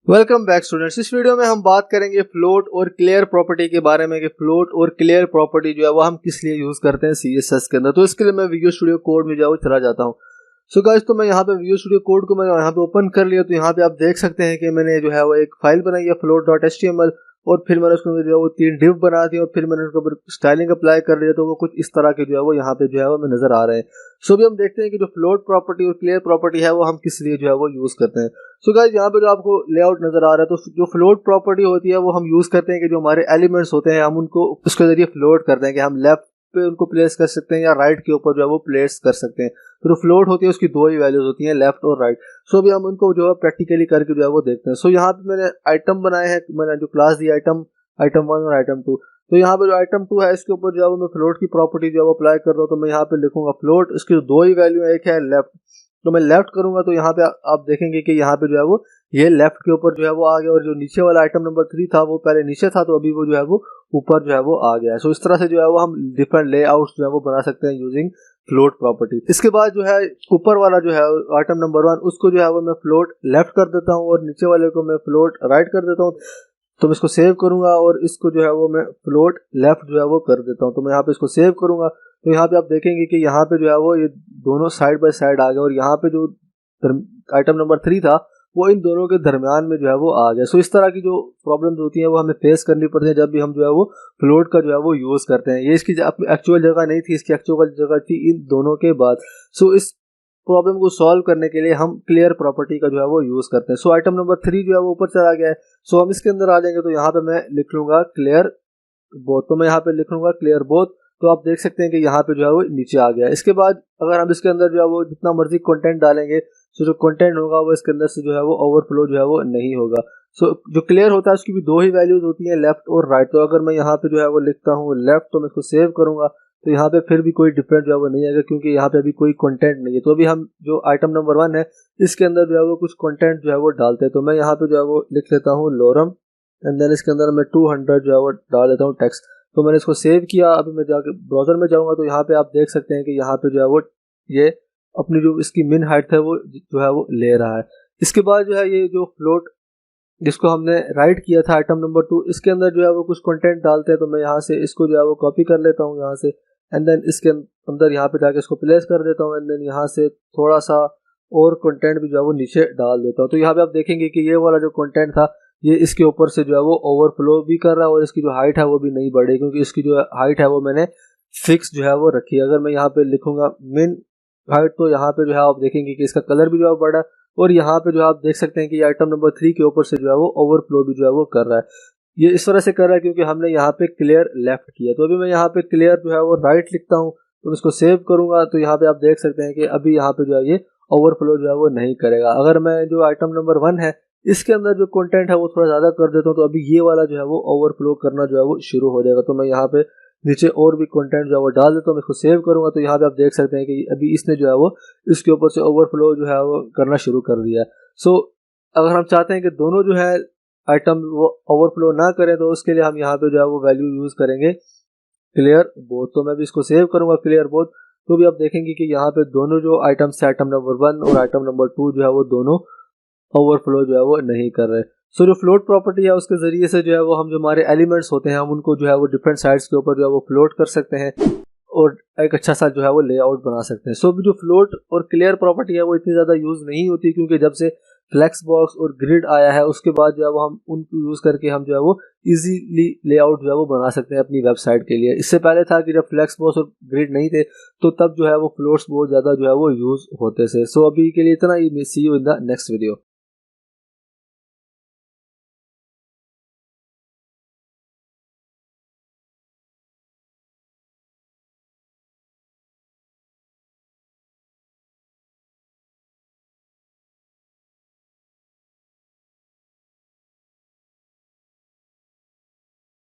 Welcome back students. इस video में हम बात करेंगे फ्लोट और क्लियर प्रॉपर्टी के बारे में कि फ्लोट और क्लियर प्रॉपर्टी जो है वो हम किस लिए यूज करते हैं सीएसएस के अंदर। तो इसके लिए मैं विजुअल स्टूडियो कोड में जो है चला जाता हूँ। सो गाइस, तो मैं यहाँ पे विजुअल स्टूडियो कोड को मैं यहाँ पे ओपन कर लिया। तो यहाँ पे आप देख सकते हैं कि मैंने जो है वो एक फाइल बनाई है float.html और फिर मैंने उसको जो है वो 3 डिव बना दिया और फिर मैंने उसके ऊपर स्टाइलिंग अप्लाई कर लिया। तो वो कुछ इस तरह के जो है वो यहाँ पे जो है वो हमें नजर आ रहे हैं। सो अभी हम देखते हैं कि जो फ्लोट प्रॉपर्टी और क्लियर प्रॉपर्टी है वो हम किस लिए जो है वो यूज करते हैं। सो गाइस, यहाँ पे जो आपको लेआउट नजर आ रहा है, तो जो फ्लोट प्रॉपर्टी होती है वो हम यूज करते हैं कि जो हमारे एलिमेंट्स होते हैं हम उनको उसके जरिए फ्लोट करते हैं कि हम लेफ्ट पे उनको प्लेस कर सकते हैं या राइट के ऊपर जो है वो प्लेस कर सकते हैं। तो जो फ्लोट होती है उसकी दो ही वैल्यूज होती हैं, लेफ्ट और राइट। सो अभी हम उनको जो है प्रैक्टिकली करके जो है वो देखते हैं। सो यहाँ पे मैंने आइटम बनाए हैं, मैंने जो क्लास दिया आइटम 1 और आइटम 2। तो यहाँ पे जो आइटम 2 है इसके ऊपर जो है मैं फ्लोट की प्रॉपर्टी जो है वो अप्लाई कर रहा हूँ। तो मैं यहाँ पे लिखूंगा फ्लोट, इसकी दो ही वैल्यू है, एक है लेफ्ट। तो मैं लेफ्ट करूंगा तो यहाँ पे आप देखेंगे कि यहाँ पे जो है वो ये लेफ्ट के ऊपर जो है वो आ गया और जो नीचे वाला आइटम नंबर 3 था वो पहले नीचे था, तो अभी वो जो है वो ऊपर जो है वो आ गया है। सो इस तरह से जो है वो हम डिफरेंट लेआउट्स जो है वो बना सकते हैं यूजिंग फ्लोट प्रॉपर्टी। इसके बाद जो है ऊपर वाला जो है आइटम नंबर 1 उसको जो है वो मैं फ्लोट लेफ्ट कर देता हूँ और नीचे वाले को मैं फ्लोट राइट कर देता हूँ। तो मैं इसको सेव करूंगा और इसको जो है वो मैं फ्लोट लेफ्ट जो है वो कर देता हूँ। तो मैं यहाँ पे इसको सेव करूंगा तो यहाँ पे आप देखेंगे कि यहाँ पे जो है वो ये दोनों साइड बाय साइड आ गए और यहाँ पे जो आइटम नंबर 3 था वो इन दोनों के दरमियान में जो है वो आ गया। सो इस तरह की जो प्रॉब्लम्स होती हैं वो हमें फेस करनी पड़ती है जब भी हम जो है वो फ्लोट का जो है वो यूज करते हैं। ये इसकी एक्चुअल जगह नहीं थी, इसकी एक्चुअल जगह थी इन दोनों के बाद। सो इस प्रॉब्लम को सॉल्व करने के लिए हम क्लियर प्रॉपर्टी का जो है वो यूज करते हैं। सो आइटम नंबर 3 जो है वो ऊपर चला गया है। सो हम इसके अंदर आ जाएंगे तो यहाँ पे मैं लिख लूंगा क्लियर बोथ। तो मैं यहाँ पे लिख लूंगा क्लियर बोथ। तो आप देख सकते हैं कि यहाँ पे जो है वो नीचे आ गया। इसके बाद अगर हम इसके अंदर जो है वो जितना मर्जी कंटेंट डालेंगे तो जो कंटेंट होगा वो इसके अंदर से जो है वो ओवरफ्लो जो है वो नहीं होगा। सो जो क्लियर होता है उसकी भी दो ही वैल्यूज होती हैं, लेफ्ट और राइट। तो अगर मैं यहाँ पे जो है वो लिखता हूँ लेफ्ट तो मैं इसको सेव करूंगा तो यहाँ पे फिर भी कोई डिफरेंट जो है वो नहीं आएगा क्योंकि यहाँ पे अभी कोई कंटेंट नहीं है। तो अभी हम जो आइटम नंबर 1 है इसके अंदर जो है वो कुछ कंटेंट जो है वो डालते हैं। तो मैं यहाँ पे जो है वो लिख लेता हूँ लोरम एंड देन इसके अंदर मैं 200 जो है वो डाल देता हूँ टेक्स्ट। तो मैंने इसको सेव किया। अभी मैं जाके ब्राउजर में जाऊंगा तो यहाँ पे आप देख सकते हैं कि यहाँ पे जो है वो ये अपनी जो इसकी मिन हाइट है वो जो है वो ले रहा है। इसके बाद जो है ये जो फ्लोट जिसको हमने राइट किया था आइटम नंबर 2 इसके अंदर जो है वो कुछ कंटेंट डालते हैं। तो मैं यहाँ से इसको जो है वो कॉपी कर लेता हूँ यहाँ से एंड देन इसके अंदर यहाँ पे जाके इसको प्लेस कर देता हूँ एंड देन यहाँ से थोड़ा सा और कंटेंट भी जो है वो नीचे डाल देता हूँ। तो यहाँ पे आप देखेंगे कि ये वाला जो कंटेंट था ये इसके ऊपर से जो है वो ओवरफ्लो भी कर रहा है और इसकी जो हाइट है वो भी नहीं बढ़ी क्योंकि इसकी जो हाइट है वो मैंने फिक्स जो है वो रखी है। अगर मैं यहाँ पे लिखूंगा मिन हाइट तो यहाँ पे जो है आप देखेंगे कि इसका कलर भी जो है बढ़ा और यहाँ पे जो आप देख सकते हैं कि आइटम नंबर 3 के ऊपर से जो है वो ओवरफ्लो भी जो है वो कर रहा है। ये इस तरह से कर रहा है क्योंकि हमने यहाँ पे क्लियर लेफ्ट किया। तो अभी मैं यहाँ पे क्लियर जो है वो राइट लिखता हूँ तो इसको सेव करूंगा तो यहाँ पे आप देख सकते हैं कि अभी यहाँ पे जो है ये ओवरफ्लो जो है वो नहीं करेगा। अगर मैं जो आइटम नंबर 1 है इसके अंदर जो कंटेंट है वो थोड़ा ज्यादा कर देता हूँ तो अभी ये वाला जो है वो ओवरफ्लो करना जो है वो शुरू हो जाएगा। तो मैं यहाँ पे नीचे और भी कंटेंट जो है वो डाल देता हूँ, इसको सेव करूंगा तो यहाँ पे आप देख सकते हैं कि अभी इसने जो है वो इसके ऊपर से ओवरफ्लो जो है वो करना शुरू कर दिया है। सो अगर हम चाहते हैं कि दोनों जो है आइटम वो ओवरफ्लो ना करें तो उसके लिए हम यहाँ पे जो है वो वैल्यू यूज करेंगे क्लियर बोथ। तो मैं भी इसको सेव करूंगा क्लियर बोथ। तो भी आप देखेंगे कि यहाँ पे दोनों जो आइटम्स है आइटम नंबर 1 और आइटम नंबर 2 जो है वो दोनों ओवरफ्लो जो है वो नहीं कर रहे। सो जो फ्लोट प्रॉपर्टी है उसके जरिए से जो है वो हम जो हमारे एलिमेंट्स होते हैं हम उनको जो है वो डिफरेंट साइड्स के ऊपर जो है वो फ्लोट कर सकते हैं और एक अच्छा सा जो है वो लेआउट बना सकते हैं। सो जो फ्लोट और क्लियर प्रॉपर्टी है वो इतनी ज़्यादा यूज़ नहीं होती क्योंकि जब से फ्लेक्स बॉक्स और ग्रिड आया है उसके बाद जो है वो हम उनको यूज़ करके हम जो है वो इजीली लेआउट जो है वो बना सकते हैं अपनी वेबसाइट के लिए। इससे पहले था कि जब फ्लेक्स बॉक्स और ग्रिड नहीं थे तो तब जो है वो फ्लोट्स बहुत ज़्यादा जो है वो यूज़ होते थे। सो अभी के लिए इतना ही। See you in the next video.